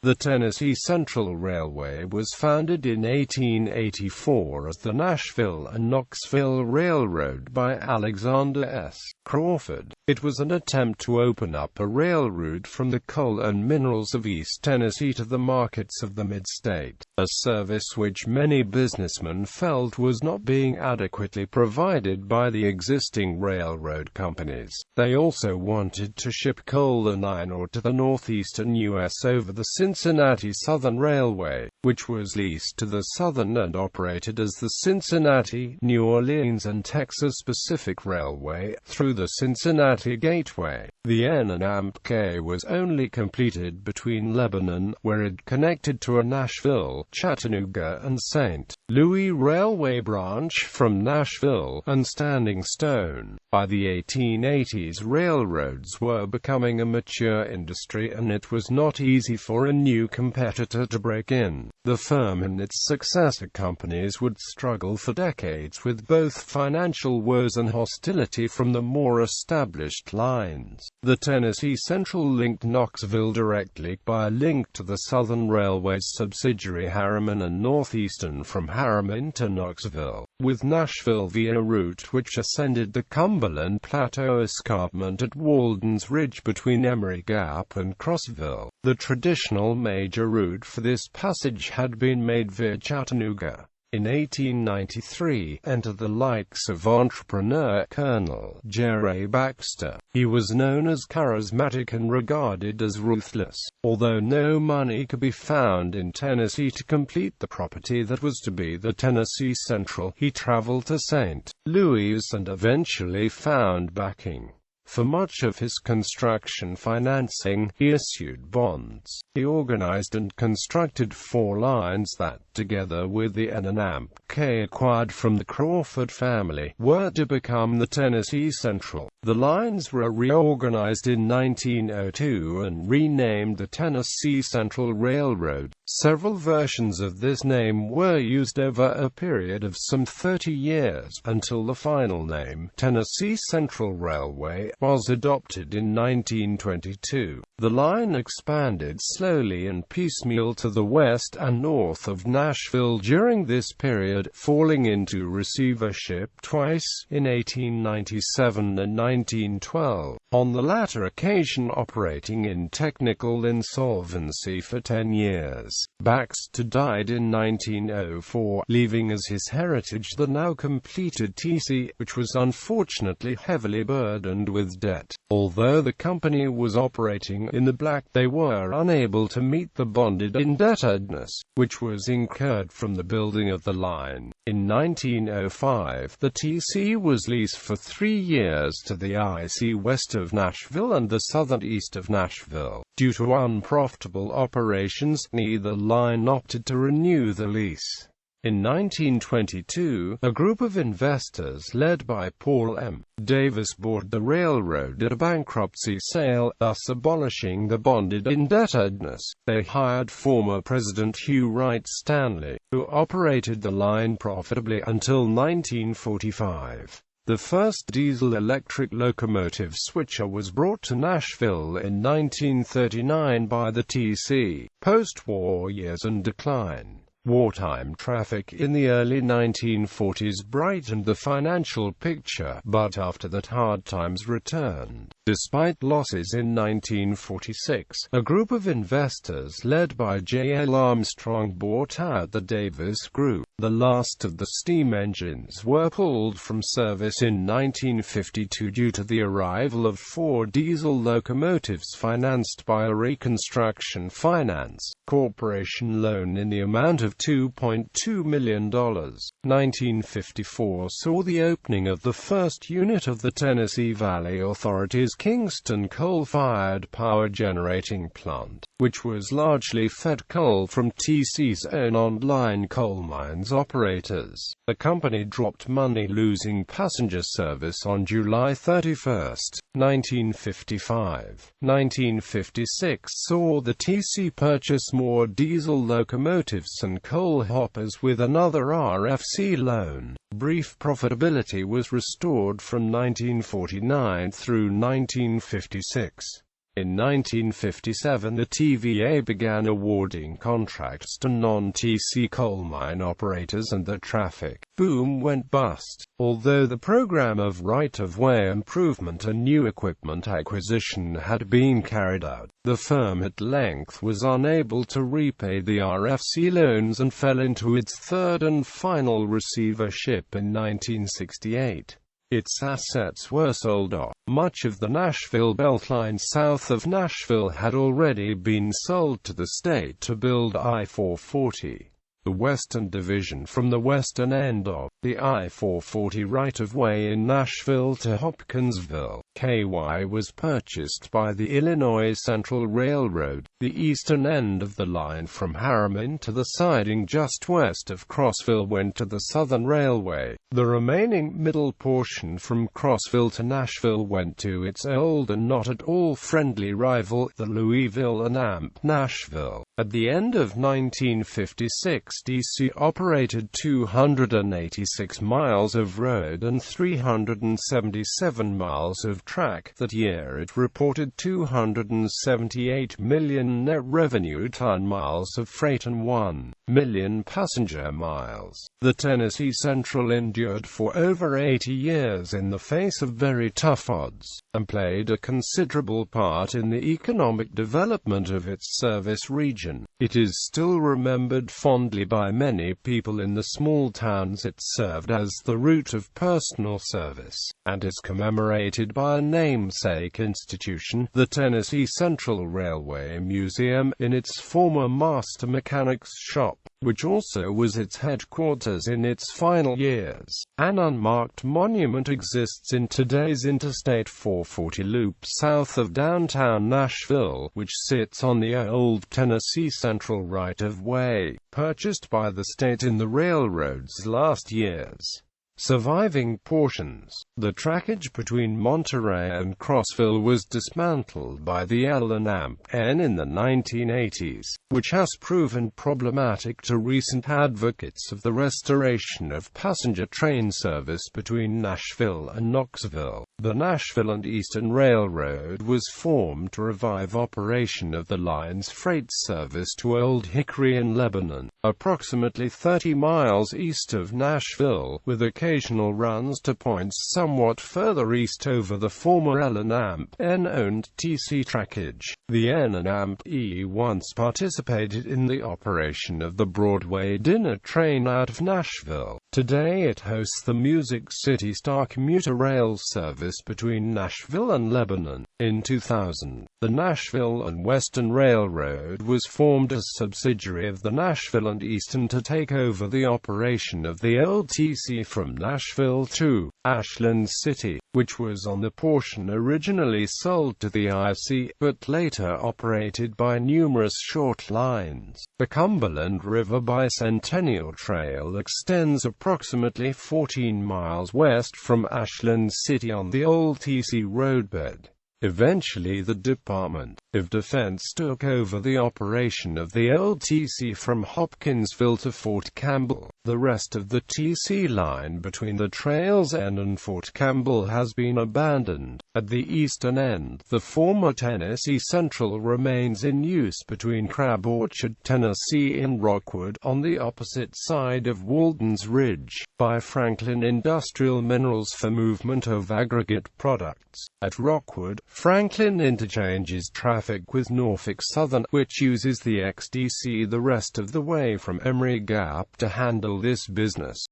The Tennessee Central Railway was founded in 1884 as the Nashville and Knoxville Railroad by Alexander S. Crawford. It was an attempt to open up a rail route from the coal and minerals of East Tennessee to the markets of the midstate, a service which many businessmen felt was not being adequately provided by the existing railroad companies. They also wanted to ship coal and iron ore to the Northeastern US over the Cincinnati Southern Railway, which was leased to the Southern and operated as the Cincinnati, New Orleans and Texas Pacific Railway, through the Cincinnati Gateway. The N&AMP-K was only completed between Lebanon, where it connected to a Nashville, Chattanooga and St. Louis Railway branch from Nashville, and Standing Stone. By the 1880s, railroads were becoming a mature industry and it was not easy for a new competitor to break in. The firm and its successor companies would struggle for decades with both financial woes and hostility from the more established lines. The Tennessee Central linked Knoxville directly by a link to the Southern Railway's subsidiary Harriman and Northeastern from Harriman to Knoxville, with Nashville via a route which ascended the Cumberland Plateau escarpment at Walden's Ridge between Emory Gap and Crossville. The traditional major route for this passage had been made via Chattanooga. In 1893, entered the likes of entrepreneur Colonel J. Baxter. He was known as charismatic and regarded as ruthless. Although no money could be found in Tennessee to complete the property that was to be the Tennessee Central, he traveled to St. Louis and eventually found backing. For much of his construction financing, he issued bonds. He organized and constructed 4 lines that, together with the N&AMP-K acquired from the Crawford family, were to become the Tennessee Central. The lines were reorganized in 1902 and renamed the Tennessee Central Railroad. Several versions of this name were used over a period of some 30 years, until the final name, Tennessee Central Railway, was adopted in 1922. The line expanded slowly and piecemeal to the west and north of Nashville during this period, falling into receivership twice, in 1897 and 1912, on the latter occasion operating in technical insolvency for 10 years. Baxter died in 1904, leaving as his heritage the now completed TC, which was unfortunately heavily burdened with debt. Although the company was operating in the black, they were unable to meet the bonded indebtedness, which was incurred from the building of the line. In 1905, the TC was leased for 3 years to the IC west of Nashville and the southern east of Nashville. Due to unprofitable operations, neither line opted to renew the lease. In 1922, a group of investors led by Paul M. Davis bought the railroad at a bankruptcy sale, thus abolishing the bonded indebtedness. They hired former President Hugh Wright Stanley, who operated the line profitably until 1945. The first diesel-electric locomotive switcher was brought to Nashville in 1939 by the TC. Post-war years and decline. Wartime traffic in the early 1940s brightened the financial picture, but after that hard times returned. Despite losses in 1946, a group of investors led by J. L. Armstrong bought out the Davis Group. The last of the steam engines were pulled from service in 1952 due to the arrival of 4 diesel locomotives financed by a Reconstruction Finance Corporation loan in the amount of $2.2 million. 1954 saw the opening of the first unit of the Tennessee Valley Authority's Kingston coal-fired power generating plant, which was largely fed coal from TC's own on-line coal mines operators. The company dropped money, losing passenger service on July 31, 1955. 1956 saw the TC purchase more diesel locomotives and coal hoppers with another RFC loan. Brief profitability was restored from 1949 through 1956. In 1957, the TVA began awarding contracts to non-TC coal mine operators and the traffic boom went bust. Although the program of right-of-way improvement and new equipment acquisition had been carried out, the firm at length was unable to repay the RFC loans and fell into its third and final receivership in 1968. Its assets were sold off. Much of the Nashville Beltline south of Nashville had already been sold to the state to build I-440. The western division from the western end of the I-440 right-of-way in Nashville to Hopkinsville, KY was purchased by the Illinois Central Railroad. The eastern end of the line from Harriman to the siding just west of Crossville went to the Southern Railway. The remaining middle portion from Crossville to Nashville went to its old and not at all friendly rival, the Louisville and Amp Nashville. At the end of 1956, DC operated 286 miles of road and 377 miles of track. That year it reported 278 million net revenue ton-miles of freight and 1 million passenger miles. The Tennessee Central endured for over 80 years in the face of very tough odds, and played a considerable part in the economic development of its service region. It is still remembered fondly by many people in the small towns it served as the route of personal service, and is commemorated by a namesake institution, the Tennessee Central Railway Museum, in its former master mechanic's shop, which also was its headquarters in its final years. An unmarked monument exists in today's Interstate 440 loop south of downtown Nashville, which sits on the old Tennessee Central right-of-way, purchased by the state in the railroad's last years. Surviving portions. The trackage between Monterey and Crossville was dismantled by the L&AMP-N in the 1980s, which has proven problematic to recent advocates of the restoration of passenger train service between Nashville and Knoxville. The Nashville and Eastern Railroad was formed to revive operation of the line's freight service to Old Hickory in Lebanon, approximately 30 miles east of Nashville, with occasional runs to points somewhat further east over the former L&AMP-N owned TC trackage. The N&AMP-E once participated in the operation of the Broadway dinner train out of Nashville. Today it hosts the Music City Star commuter rail service between Nashville and Lebanon. In 2000, the Nashville and Western Railroad was formed as a subsidiary of the Nashville and Eastern to take over the operation of the LTC from Nashville to Ashland City, which was on the portion originally sold to the IC, but later operated by numerous short lines. The Cumberland River Bicentennial Trail extends approximately 14 miles west from Ashland City on the old TC roadbed. Eventually the Department of Defense took over the operation of the LTC from Hopkinsville to Fort Campbell. The rest of the TC line between the trail's end and Fort Campbell has been abandoned. At the eastern end, the former Tennessee Central remains in use between Crab Orchard, Tennessee and Rockwood, on the opposite side of Walden's Ridge, by Franklin Industrial Minerals for movement of aggregate products. At Rockwood, Franklin interchanges traffic with Norfolk Southern, which uses the XDC the rest of the way from Emery Gap to handle this business.